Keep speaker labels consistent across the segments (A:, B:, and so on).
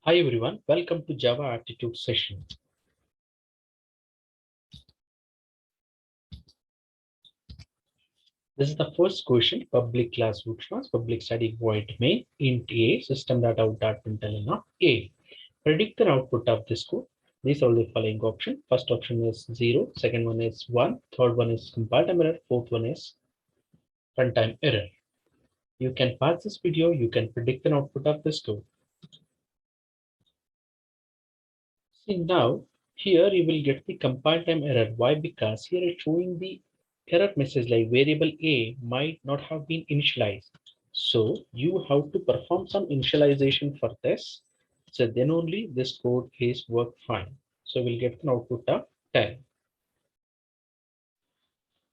A: Hi everyone, welcome to Java aptitude session. This is the first question, public class bootstraps, public static void main, int a, system.out.println of a. Predict the output of this code. These are the following options. First option is 0, second one is 1, third one is compile time error, fourth one is runtime error. You can pause this video, you can predict the output of this code. See now, here you will get the compile time error. Why? Because here it's showing the error message like variable a might not have been initialized. So you have to perform some initialization for this. So then only this code is work fine. So we'll get an output of 10.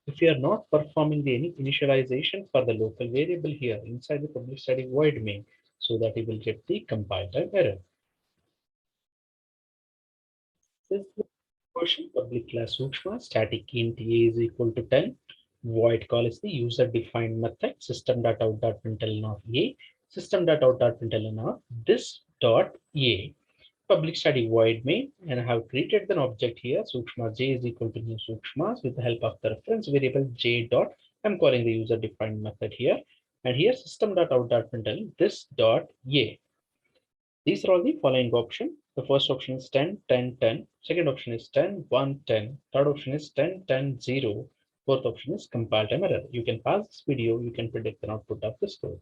A: If you are not performing any initialization for the local variable here inside the public static void main, so that you will get the compile time error. This question, public class Sukshma, static int a is equal to 10. Void call is the user defined method system.out.println of a, system.out.println of this dot a. Public static void main, and I have created an object here, Sukshma j is equal to new Sukshmas with the help of the reference variable j dot. I'm calling the user defined method here, and here system.out.println this dot a. These are all the following options. The first option is 10, 10, 10. Second option is 10, 1, 10. Third option is 10, 10, 0. Fourth option is compile time error. You can pause this video. You can predict the output of this code.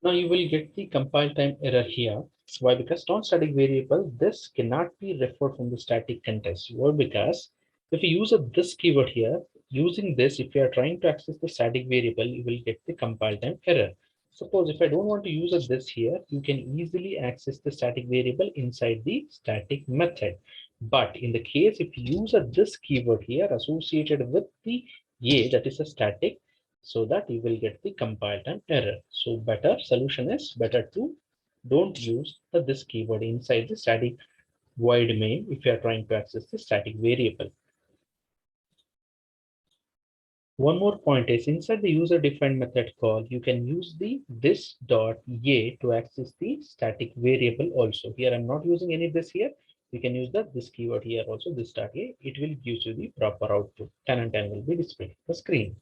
A: Now you will get the compile time error here. Why? Because non-static variable, this cannot be referred from the static context. Why? Because if you use this keyword here, using this, if you are trying to access the static variable, you will get the compile time error. Suppose if I don't want to use this here, you can easily access the static variable inside the static method. But in the case if you use this keyword here associated with the a, that is a static, so that you will get the compile time error. So better solution is better to don't use this keyword inside the static void main if you are trying to access the static variable. One more point is inside the user defined method call, you can use the this dot a to access the static variable also. Here I'm not using any this here. You can use this keyword here also, this dot a. It will give you the proper output. 10 and 10 will be displayed on the screen.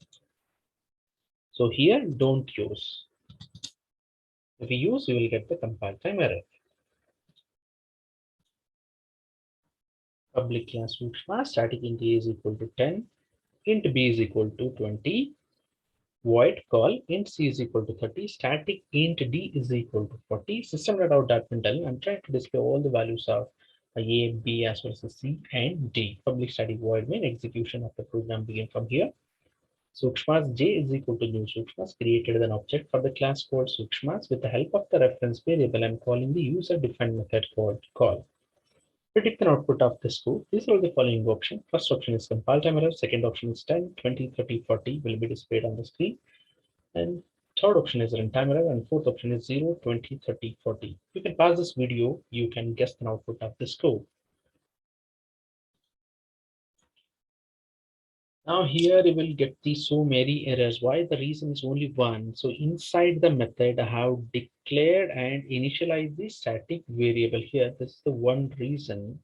A: So here don't use. If you use, you will get the compile time error. Public class Sukshma, static int a is equal to 10, int b is equal to 20, void call int c is equal to 30, static int d is equal to 40, system.out.println. I'm trying to display all the values of a, b as well as c and d. Public static void main, execution of the program begin from here. Sukshmas j is equal to new Sukshmas, created an object for the class called Sukshmas with the help of the reference variable. I'm calling the user defined method called call. Predict an output of this code. These are the following options. First option is compile time error. Second option is 10, 20, 30, 40 will be displayed on the screen. And third option is runtime error. And fourth option is 0, 20, 30, 40. You can pause this video. You can guess the output of this code. Now here you will get the so many errors. Why? The reason is only one. So inside the method, I have declared and initialized the static variable here. This is the one reason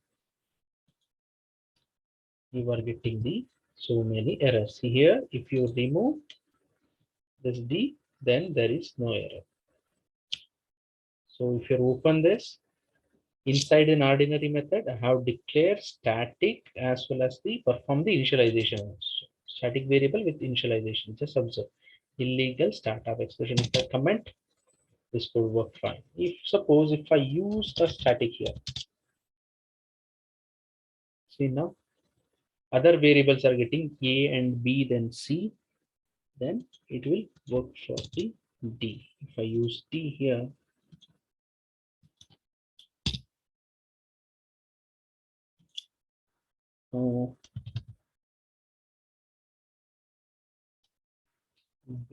A: you are getting the so many errors. Here, if you remove this D, then there is no error. So if you open this, inside an ordinary method, I have declared static as well as the perform the initialization. Static variable with initialization. Just observe. Illegal startup expression. If I comment, this could work fine. If suppose if I use the static here, see now, other variables are getting A and B, then C, then it will work for the D. If I use D here,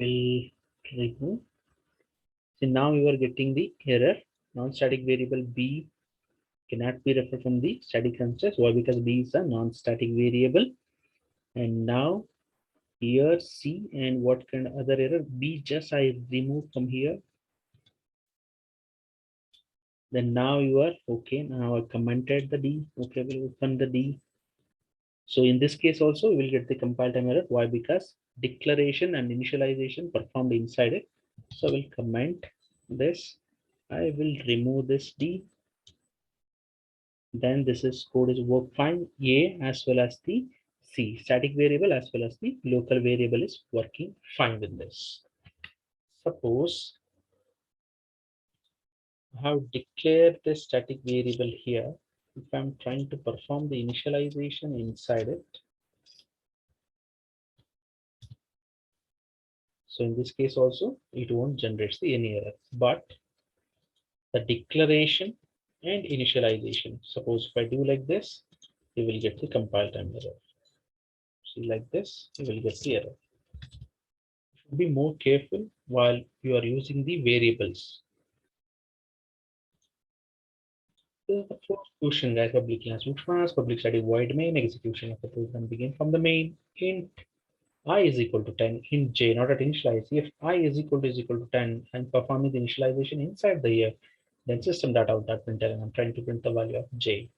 A: will remove. So now you are getting the error. Non-static variable B cannot be referred from the static context. Why? Because B is a non-static variable. And now here C and what kind of other error? B just I remove from here. Then now you are okay. Now I commented the D. Okay, we'll open the D. So in this case also, we will get the compile time error. Why? Because declaration and initialization performed inside it. So I will comment this. I will remove this D. Then this is code is work fine. A as well as the C static variable as well as the local variable is working fine with this. Suppose I have declared the static variable here. If I'm trying to perform the initialization inside it, so in this case also, it won't generate the any error, but the declaration and initialization. Suppose if I do like this, you will get the compile time error. See like this, you will get the error. Be more careful while you are using the variables. This is the first question, guys. Public class which was public static void main execution of the program begin from the main int I is equal to 10 int j not at initialize. If I is equal to 10 and performing the initialization inside the if, then system data out that printer and I'm trying to print the value of j.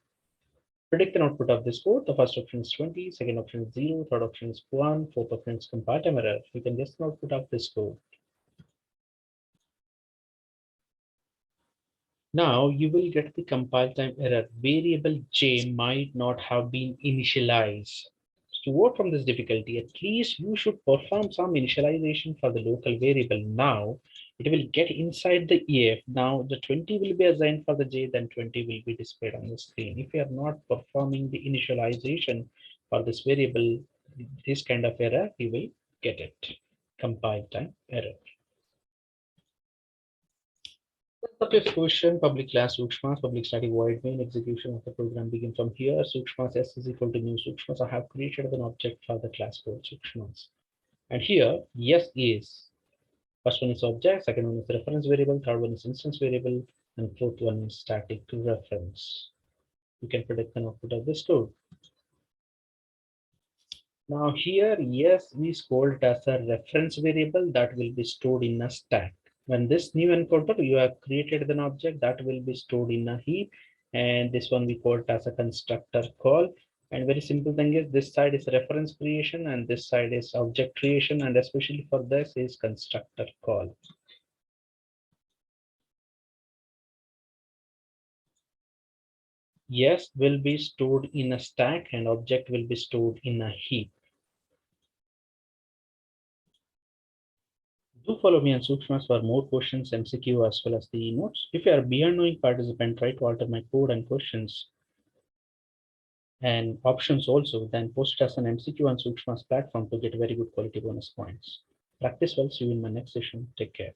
A: Predict an output of this code. The first option is 20, second option is 0, third option is 1, fourth option is compile time error. You can guess the output of this code. Now you will get the compile time error. Variable j might not have been initialized. To overcome this difficulty, at least you should perform some initialization for the local variable. Now it will get inside the EF. Now the 20 will be assigned for the j, then 20 will be displayed on the screen. If you are not performing the initialization for this variable, this kind of error, you will get it. Compile time error. The fifth question, public class Sukshmas, public static void main execution of the program begin from here. Sukshmas S is equal to new Sukshmas. I have created an object for the class called Sukshmas. And here, yes is. First one is object, second one is reference variable, third one is instance variable, and fourth one is static to reference. You can predict the output of this code. Now here, yes is called as a reference variable that will be stored in a stack. When this new encounter, you have created an object that will be stored in a heap, and this one we call it as a constructor call. And very simple thing is this side is reference creation and this side is object creation, and especially for this is constructor call. Yes will be stored in a stack and object will be stored in a heap. Do follow me on Sukshmas for more questions, MCQ as well as the notes. If you are a beyond knowing participant, try to alter my code and questions and options also, then post it as an MCQ on Sukshmas platform to get very good quality bonus points. Practice well. See you in my next session. Take care.